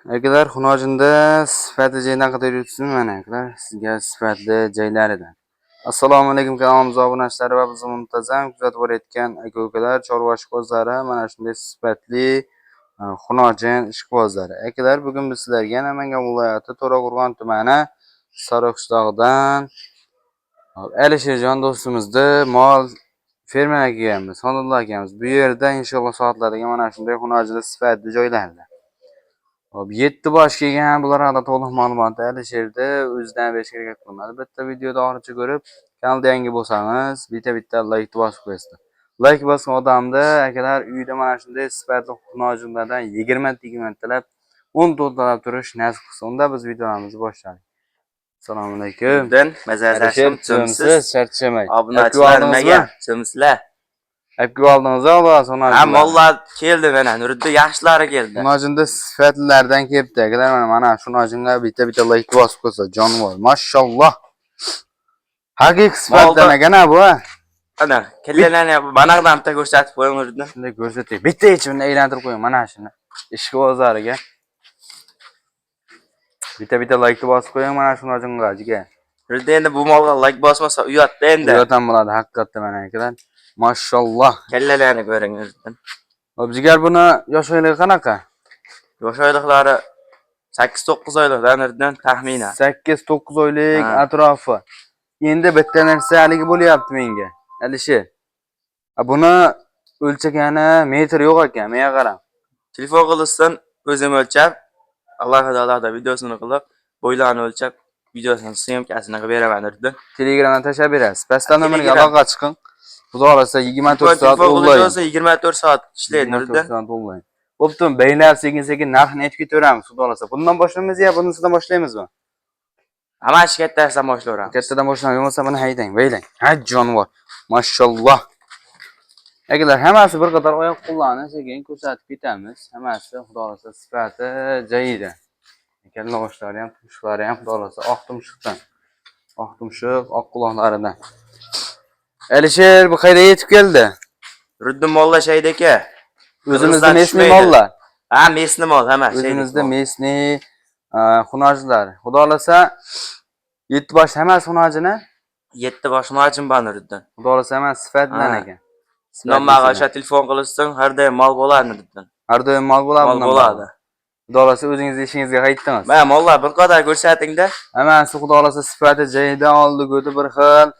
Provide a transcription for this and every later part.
Akalar, xunojinda sifatli joydan qidiryapsizmi mana akalar? Sizga sifatli joylaridan. Assalomu alaykum kanalimiz obunachilari va bizni muntazam kuzatib borayotgan aka-ukalar, chorva ishqibozlari, mana shunday sifatli xunojin ishqibozlari. Akalar, bugun biz sizlarga Namangan viloyati To'raqo'rg'on tumani Sariqishloqdan Alisherjon do'stimizni mol fermaga kelganmiz. Xonadonlar ekanmiz. Bu yerda inshaalloh soatlarga mana shunday xunojin sifatli joylarda. 7 bosh kelgan bular haqida to'liq ma'lumot Alisherda o'zidan berishga harakat qilmadi. Bitta videoda oxirigacha ko'rib, kanalda yangi bo'lsangiz, bitta like bosib qo'yasiz. Like bosgan odamda akalar uyda mana shunday sifatli xunojinlardan 20 talab 10 talab turish nasib qilsa, unda biz videolarimizni boshladik. Assalomu alaykum. Mazazashim chimsiz, charchamay. obunachilar nimaga chimsizlar? Apga oldingiz Alloh sonasi. Ha, mollar keldi mana, Nuriddin yaxshilari keldi. Xunojinda sifatlilardan kelibdi. Akalar mana xunojinga bitta like bosib qo'ysa, jonivor. Mashalloh. Haqiqiy sifatdan ekan bu. Ana, kellalarni banaqdan bitta ko'rsatib qo'ying Nuriddin. Shunday ko'rsatay. Bitta ichimni aylantirib qo'ying mana shuni. Ishqibozlariga. Bitta like bosib qo'ying mana xunojinga jiga. Nuriddin endi bu molga like bosmasa uyatda endi. Uyatdan bo'ladi haqiqatda mana akalar. Mashalloh. Kellalarni ko'ring Nuriddin. Objigar buni yosh oyligi qanaqa? Yosh oyliklari 8-9 oylikdan Nuriddin taxminan. 8-9 oylik atrofi. Endi bitta narsa haligi bo'lyapti menga. Alisher. Buni o'lchagani metr yo'q ekan, menga qarang. Telefon qilishsin, o'zim o'lchab, Alloh taoloda videosini qilib, bo'ylarni o'lchab, videosini syomkasini qilib beraman Nuriddin. Telegramdan tashlab berasiz. Pastdan nomerga aloqa chiqing. Xudo xolasa 24 soat onlayn. 24 soat ishlaydi Nuriddin. Bo'pti, beylab sekin-sekin narxini aytib ketaveramiz, xudo xolasa. Bundan boshlaymiz yo bunisidan boshlaymizmi? Hamash kattasidan boshlayveramiz. Kattadan boshlaymiz, bo'lmasa buni haydang, beylang. Ha, jonivor. Mashalloh. Akalar, hammasi bir qator oyoq qo'llarni sekin ko'rsatib ketamiz. Hammasi xudo xolasa sifati joyida. Kalla boshlari ham, tumshuqlari ham xudo xolasa oq tumshuqdan. Oq tumshuq, oq quloqlaridan. Alisher, bu qayerga yetib keldi? Nuriddin mollar shayda aka. O'zimizda mesni mollar. Ha, mesni mol, hammasi. O'zimizda mesni xunojlar. Xudo xolasa 7 bosh hammasi xunojini? 7 bosh xunojin bor Nuriddin. Xudo xolasa hammasi sifatdan ekan. Nommaga o'sha telefon qilishsin, har doim mol bo'ladi Nuriddin. Har doim mol bo'ladi. Mol bo'ladi. Xudo xolasa o'zingiz ishingizga qaytdingiz. Mana mollar bir qadar ko'rsatingda. Hammasi xudo xolasa sifati joyida oldi, go'di bir xil.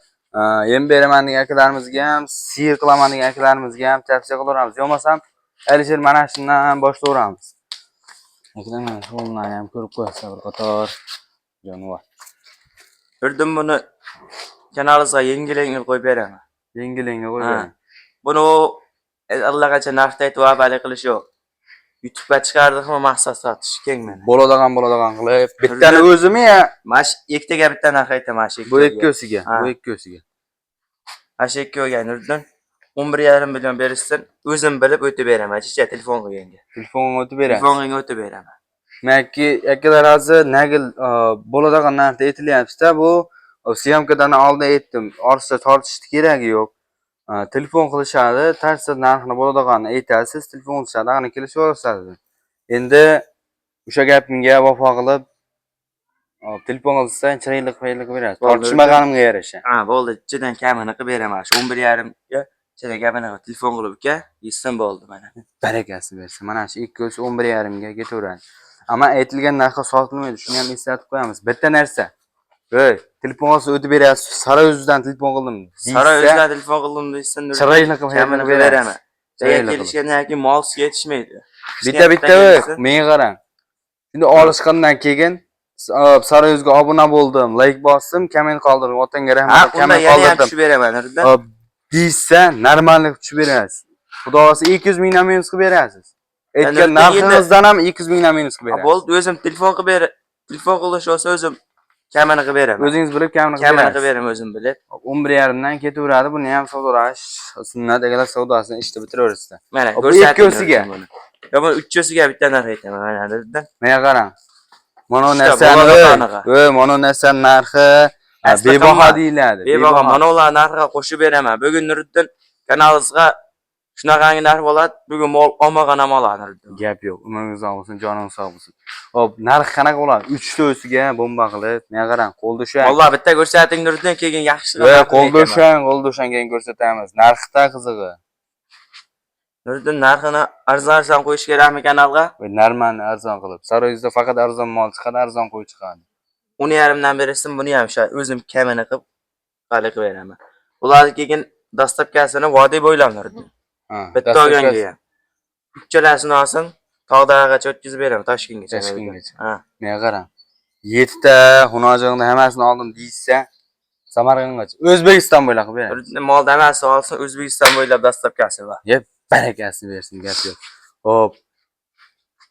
Yem beraman degan akalarimizga ham, sir qilaman degan akalarimizga ham tavsiya qilaveramiz. Yo'qmasam Alisher mana shundan boshlayveramiz. Akalar mana shunlarni ham ko'rib qo'yasiz bir qator jonivor. Nuriddin buni kanalingizga yengil qo'yib beraman. Yengil qo'yib beraman. Buni allaqacha narxda aytib bali qilish yo'q. YouTube'ga chiqardikmi maqsad sotish keng mana. Bo'ladigan qilib. Bittani o'zimi ya? Mash ikkitaga bitta narx aytaman shu. Bu ikkosiga. Ash ikkoga Nuriddin 11,5 million berishsin, o'zim bilib o'tib beraman. Chicha telefon qilganga. Telefonga o'tib berasiz. Telefonga o'tib beraman. Maki akalar hozir nagil bo'ladigan narxda aytilyapti-da, bu syomkadan oldin aytdim. Orsiz tortishni keragi yo'q. Telefon qilishadi, tarsa narxini bo'ladiganini aytasiz, telefon qilishadi, ana kelishaverasiz. Endi o'sha gapimga vafo qilib telefon qilsang, chiroyli qilib berasiz. Tortishmaganimga yarasha. Ha, bo'ldi, ichidan kamini qilib beraman. Shu 11,5 ga ichidan kamini qilib telefon qilib uka, yetsin bo'ldi mana. Barakasi bersin. Mana shu ikkosi 11,5 ga ketaveradi. Ammo aytilgan narxga sotilmaydi. Shuni ham eslatib qo'yamiz. Bitta narsa. Telefon olsa o'tib berasiz. Saroyuzdan telefon qildim. Saroyuzdan telefon qildim deysan, chiroyli qilib beraman. Kelishgandan keyin molsiz yetishmaydi. Bitta menga qarang. Endi olishgandan keyin Saroyuzga obuna bo'ldim, like bosdim, komment qoldirdim. Otangga rahmat, komment qoldirdim. Tushib beraman, Nuriddin. Deysa, normallik tushib berasiz. Xudo xolasa 200 mingdan minus qilib berasiz. Aytgan narxingizdan ham 200 mingdan minus qilib berasiz. Bo'ldi, o'zim telefon qilib ber. Telefon qilish olsa o'zim kamini qilib beraman. O'zingiz bilib kamini qilib beraman o'zim bilib. 11,5 dan ketaveradi. Buni ham savdolash sunnat, agar savdosini ishda bitiraverasiz. Mana ko'rsatasiga. Yo, buni 3-siga bitta narx aytaman, mana Nuriddin. Menga qarang. Mana narsani narxi bebaho deyiladi. Bebaho, mana ular narxiga qo'shib beraman. Bugun Nuriddin kanalingizga Shunaqangi narx bo'ladi. Bugun mol olmagan ham oladi. Gap yo'q. Umringiz sog' bo'lsin, joningiz sog' bo'lsin. Hop, narx qanaqa bo'ladi? 3 ta o'siga bomba qilib, men qarang, qo'lda ushlang. Valloh bitta ko'rsating Nuriddin, keyin yaxshi Voy, qo'lda ushlang, keyin ko'rsatamiz. Narxda qizig'i. Nuriddin narxini arzon qo'yish kerakmi kanalga? Voy, normalni arzon qilib. Saroyingizda faqat arzon mol chiqadi, arzon qo'y chiqadi. 1.5 dan berasizmi, buni ham shu o'zim kamini qilib qilib beraman. Ularni keyin dastlabkasini vodiy bo'ylab Nuriddin. Bitta olganga. Uchchalasini olsin, tog'dag'agacha o'tkazib beraman, Toshkentgacha. Ha. Men qarang. 7 ta xunojig'ini hammasini oldim deysa, Samarqandgacha, O'zbekiston bo'ylab qilib beraman. Molda hammasi olsin, O'zbekiston bo'ylab dastlabkasi bor. Yeb, barakasini bersin, gap yo'q. Hop.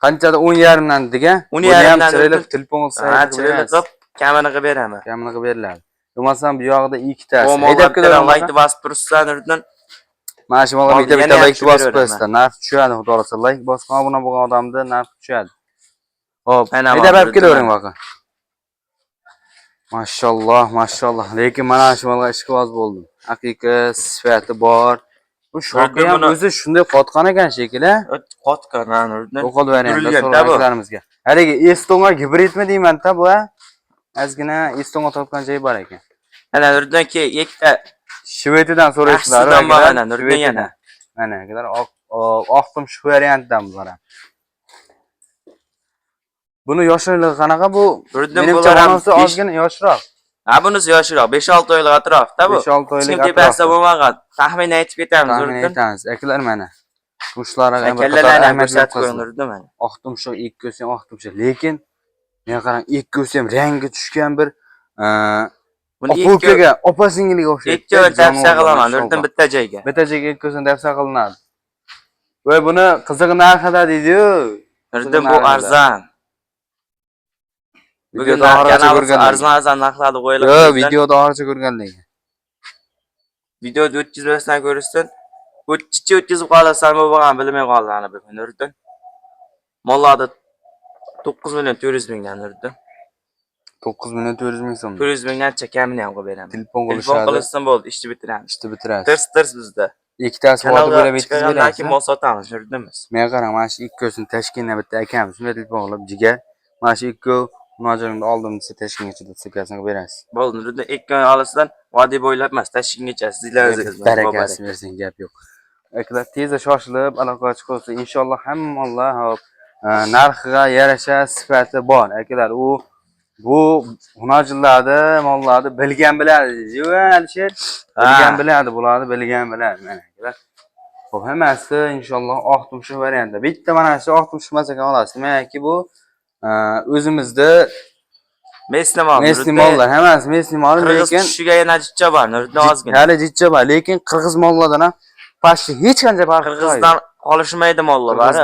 Qanchada 10.5 dan degan? 10.5 dan chirilib telefon qilsa, chirilib qilib, kamini qilib beraman. Kamini qilib beriladi. Bo'lmasam bu yoqda 2 ta. Haydab kelaman, like bosib turibsan Nuriddin. Mana shu mo'g'ul bitta like bosib qo'ysa, narx tushadi, xudo xolasa. Like bosgan obuna bo'lgan odamda narx tushadi. Hop, haydab kelavering vaqa. Mashalloh, mashalloh. Lekin mana shu mo'g'ulga ishqiboz bo'ldim. Haqiqiy sifati bor. Bu shoqi ham o'zi shunday qotgan ekan shekilli. Qotgan Nuriddin. O'qol variantda so'ralarimizga. Haligi Estonga gibridmi deyman-da bu, ha? Ozgina Estonga topgan joyi bor ekan. Ana Nuriddin ke ikkita Shvetidan so'raysizlar. Mana Nuriddin yana. Mana akalar oqtim shu variantdan bular ham. Buni yoshligi qanaqa bu? Menimcha onasi ozgina yoshroq. Ha, bunisi yoshroq, 5-6 oylik atrofda bu. 5-6 oylik atrofda. Tepasida bo'lmagan. Taxmin aytib ketamiz Nuriddin. Aytamiz. Akalar mana. Qushlarga ham kallalarni ko'rsatib qo'ying Nuriddin mana. Oqtim shu ikkosi ham oqtim shu. Lekin men qarang, ikkosi ham rangi tushgan bir buni ikkiga opa-singilga o'xshaydi. Ikkovi tavsiya qilaman Nuriddin bitta joyga. Bitta joyga ikkosini tavsiya qilinadi. Voy, buni qizig'i narxida deydi-yu. Nuriddin bu arzon. Bugun kanalda arzon narxlarni qo'yilib. Yo'q, videoda orcha ko'rganlik. Videoda o'tkazmasdan ko'rishsin. O'tkazib qolasan bo'lgan bilmay qolganlar bu Nuriddin. Mollarda 9 million 400 mingdan Nuriddin. 9 million 400 ming so'm. 400 mingdan kamini ham qilib beraman. Telefon qilishsin bo'ldi, ishni bitiramiz. Tirs bizda. Ikkitasi foto bo'lib yetkazib beramiz. Keyin mol sotamiz Nuriddin biz. Men qarang, mana shu ikkosini Toshkentda bitta akamiz shunday telefon qilib jigar. Mana shu ikkov munojorimni oldim desa Toshkentgacha detsakasini qilib berasiz. Bo'ldi Nuriddin, ikki oy olisdan vodiy bo'ylab emas, Toshkentgacha sizlar o'zingiz barakasini bersin, gap yo'q. Akalar tezda shoshilib aloqa chiqsa, inshaalloh hamma mollar hop narxiga yarasha sifati bor. Akalar, bu hunojillarni, mollarni bilgan biladi. Yo'q, Alisher. Bilgan biladi, bularni bilgan biladi. Mana akalar. Xo'p, hammasi inshaalloh oq tumshuq variantda. Bitta mana shu oq tumshuq masakan olasiz. Meniki bu o'zimizda Mesni mollar, hammasi Mesni mol, lekin tushiga yana jichcha bor, Nuriddin ozgina. Hali jichcha bor, lekin qirg'iz mollardan ham pashti hech qancha farqi yo'q. Qirg'izdan qolishmaydi mollar bari.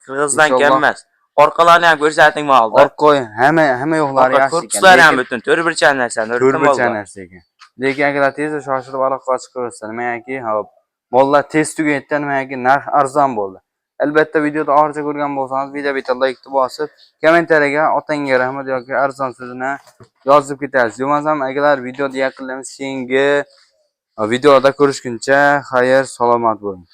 Qirg'izdan kam emas. Orqalarini ham ko'rsating molda. Orqa hamma yo'qlari yaxshi ekan. Korpuslar ham butun to'rtburchak narsa, Nuriddin mollar. To'rtburchak narsa ekan. Lekin akalar tezda shoshilib aloqa chiqaversin. Meniki hop mollar tez tugayotgan, meniki narx arzon bo'ldi. Albatta videoda orcha ko'rgan bo'lsangiz, video bitta like bosib, kommentariyaga otangga rahmat yoki arzon so'zini yozib ketasiz. Bo'lmasam akalar videoda yaqinlaymiz. Keyingi videoda ko'rishguncha xayr, salomat bo'ling.